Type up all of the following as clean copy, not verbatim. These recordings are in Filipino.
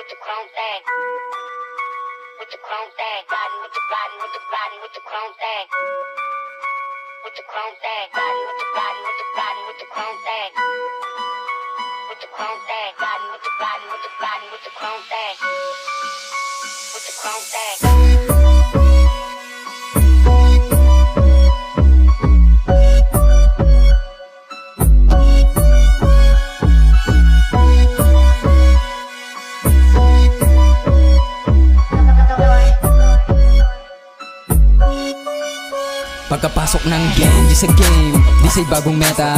with the chrome thing. With the chrome thing. Riding with the chrome thing. With the chrome thing. Riding with the chrome thing. With the chrome thing. Riding with the chrome thing. With the chrome thing. Pagkapasok ng game, di sa game, di sa'y bagong meta.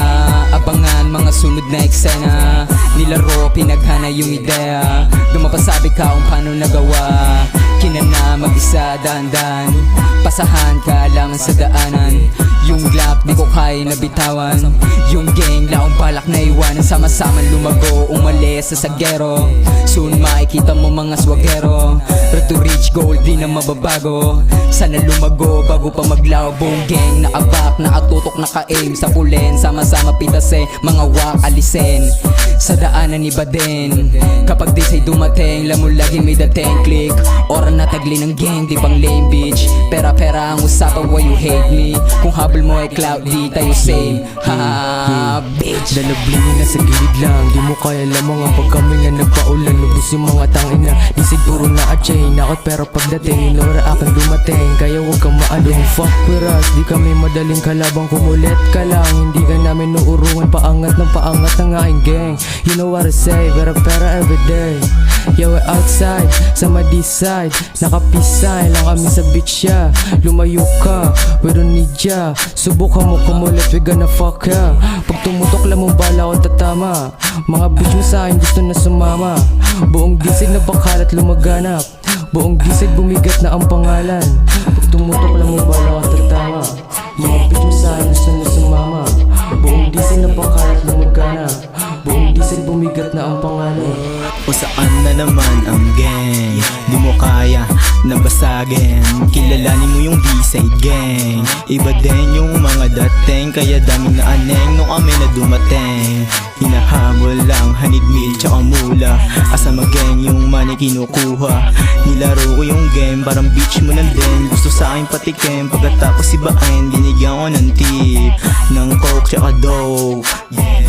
Abangan mga sunod na eksena. Nilaro, pinaghana yung ideya. Dumapasabi ka kung paano nagawa. Kinana mag-isa, dahan-dahan. Pasahan ka lang sa daanan. Yung lap, di ko kaya nabitawan. Yung gang, laong balak na iwanan. Sama-sama lumago, umalis sa sagero. Soon makikita mo mga swagero. Road to reach goal, di na mababago. Sana lumago bago pa maglaw. Buong gang, nakabak, nakatutok, naka-aim sa pulen. Sama-sama pitasin, mga wak alisin. Sa daanan iba din. Kapag di sa'y dumating, lamon lagi may dating click. Ora na tagli ng gang, di pang lame bitch. Pera-pera ang usapan, why you hate me? Kung habol mo ay cloud, di tayo same. Ha, bitch. Dalabling na sa gilid lang, di mo kaya lamang ang pagkami nga nagpaulan. Lubos yung mga tangina, di siguro na atchain. Nakot pero pagdating, inora aking dumating. Kaya huwag kang maalong fuck with us. Di kami madaling kalabang, kumulit ka lang. Hindi ka namin nuurungan, paangat ng paangat ng aking gang. You know what I say, pera-pera everyday. Yeah, we're outside, sa madi-side. Nakapisay lang kami sa beach, yeah. Lumayo ka, we don't need ya. Subukan mo kumulit, we gonna fuck ya. Pag tumutok lang mong bala ko tatama. Mga bitch mo sa'kin gusto na sumama. Buong disig na bakalat lumaganap. Buong disig bumigat na ang pangalan. Pag tumutok lang mong bala ko tatama. Mga bitch mo sa'kin gusto na sumama. Buong disig na bakalat lumaganap. Buong disig bumigat na ang pangalan. O saan na naman ang gang? Di mo kaya nabasagin. Kilalanin mo yung B-side gang. Iba din yung mga dating. Kaya daming na aneng nung kami na dumating. Hinahabol lang hanigmil tsaka mula. Asa mag-gang yung money kinukuha. Nilaro ko yung game parang bitch mo lang din. Gusto sa akin patikim. Pagkatapos ibain binigyan ko ng tip ng coke tsaka dope. Yeah.